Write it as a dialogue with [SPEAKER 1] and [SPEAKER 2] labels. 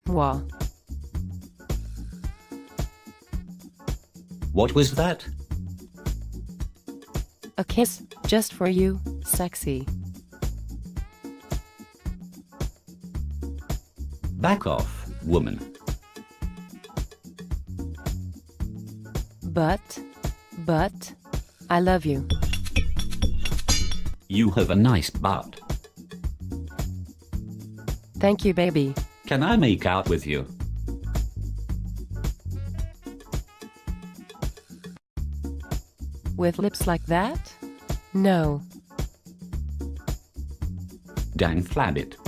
[SPEAKER 1] Moi.
[SPEAKER 2] What was that?
[SPEAKER 1] A kiss, just for you, sexy.
[SPEAKER 2] Back off, woman.
[SPEAKER 1] But, I love you.
[SPEAKER 2] You have a nice butt.
[SPEAKER 1] Thank you, baby.
[SPEAKER 2] Can I make out with you?
[SPEAKER 1] With lips like that? No.
[SPEAKER 2] Dang flabbit.